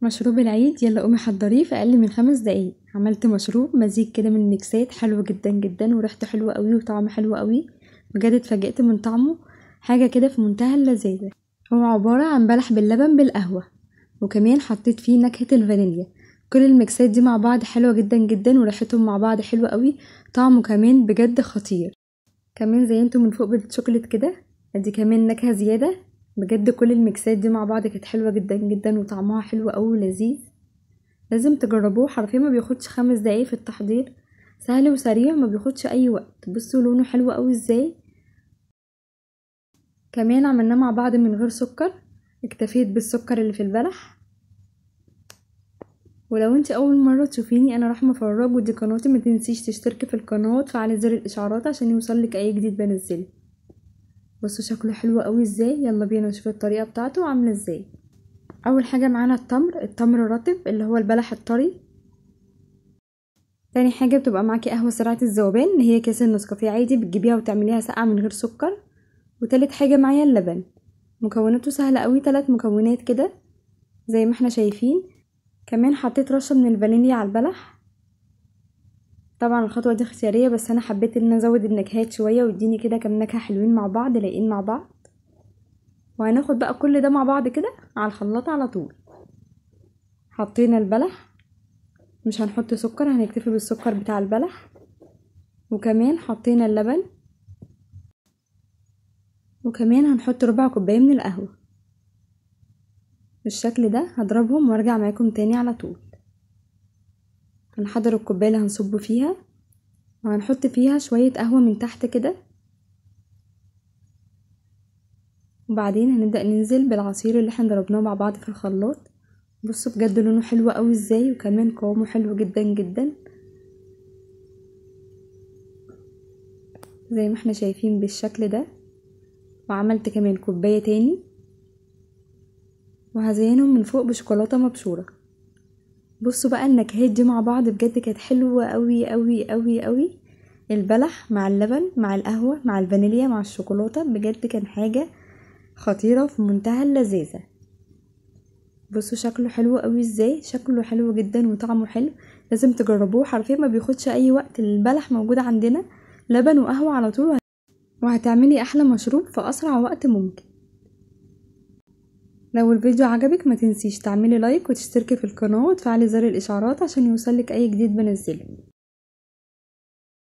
مشروب العيد يلا قومي حضريه في اقل من 5 دقايق. عملت مشروب مزيج كده من ميكسات حلو جدا جدا وريحته حلوه قوي وطعمه حلو قوي. بجد اتفاجئت من طعمه، حاجه كده في منتهى اللذاذه. هو عباره عن بلح باللبن بالقهوه، وكمان حطيت فيه نكهه الفانيليا. كل الميكسات دي مع بعض حلوه جدا جدا وريحتهم مع بعض حلوه قوي، طعمه كمان بجد خطير. كمان زينته من فوق بالشوكولات كده، ادي كمان نكهه زياده. بجد كل الميكسات دي مع بعض كانت حلوه جدا جدا وطعمها حلو قوي ولذيذ. لازم تجربوه، حرفيا ما بياخدش 5 دقايق في التحضير، سهل وسريع ما بياخدش اي وقت. بصوا لونه حلو قوي ازاي. كمان عملناه مع بعض من غير سكر، اكتفيت بالسكر اللي في البلح. ولو انت اول مره تشوفيني، انا رحمه فراج ودي قناتي، ما تنسيش تشتركي في القناه وتفعلي زر الاشعارات عشان يوصلك اي جديد بنزله. بصوا شكله حلو قوي ازاي. يلا بينا نشوف الطريقه بتاعته عامله ازاي. اول حاجه معانا التمر الرطب اللي هو البلح الطري. تاني حاجه بتبقى معاكي قهوه سريعه الذوبان اللي هي كيس النسكافيه عادي، بتجيبيها وتعمليها ساقعه من غير سكر. وتالت حاجه معايا اللبن، مكوناته سهله قوي، 3 مكونات كده زي ما احنا شايفين. كمان حطيت رشه من الفانيليا على البلح. طبعا الخطوه دي اختياريه، بس انا حبيت ان ازود النكهات شويه ويديني كده كام نكهه حلوين مع بعض لايقين مع بعض. وهناخد بقى كل ده مع بعض كده على الخلاط على طول. حطينا البلح، مش هنحط سكر، هنكتفي بالسكر بتاع البلح. وكمان حطينا اللبن، وكمان هنحط ربع كوباية من القهوة. بالشكل ده هضربهم وارجع معاكم تاني على طول. هنحضر الكوباية اللي هنصب فيها، وهنحط فيها شوية قهوة من تحت كده. وبعدين هنبدأ ننزل بالعصير اللي احنا ضربناه مع بعض في الخلاط. بصوا بجد لونه حلو قوي ازاي، وكمان قوامه حلو جدا جدا زي ما احنا شايفين بالشكل ده. وعملت كمان كوباية تاني، وهزينهم من فوق بشوكولاتة مبشورة. بصوا بقى النكهات دي مع بعض بجد كانت حلوة قوي قوي قوي قوي. البلح مع اللبن مع القهوة مع الفانيليا مع الشوكولاتة، بجد كان حاجة خطيرة في منتهى اللذاذة. بصوا شكله حلو قوي ازاي، شكله حلو جدا وطعمه حلو. لازم تجربوه، حرفيا ما بياخدش اي وقت. البلح موجود عندنا، لبن وقهوة على طول، وهتعملي احلى مشروب في اسرع وقت ممكن. لو الفيديو عجبك ما تنسيش تعملي لايك وتشتركي في القناة وتفعلي زر الاشعارات عشان يوصلك اي جديد بنزله.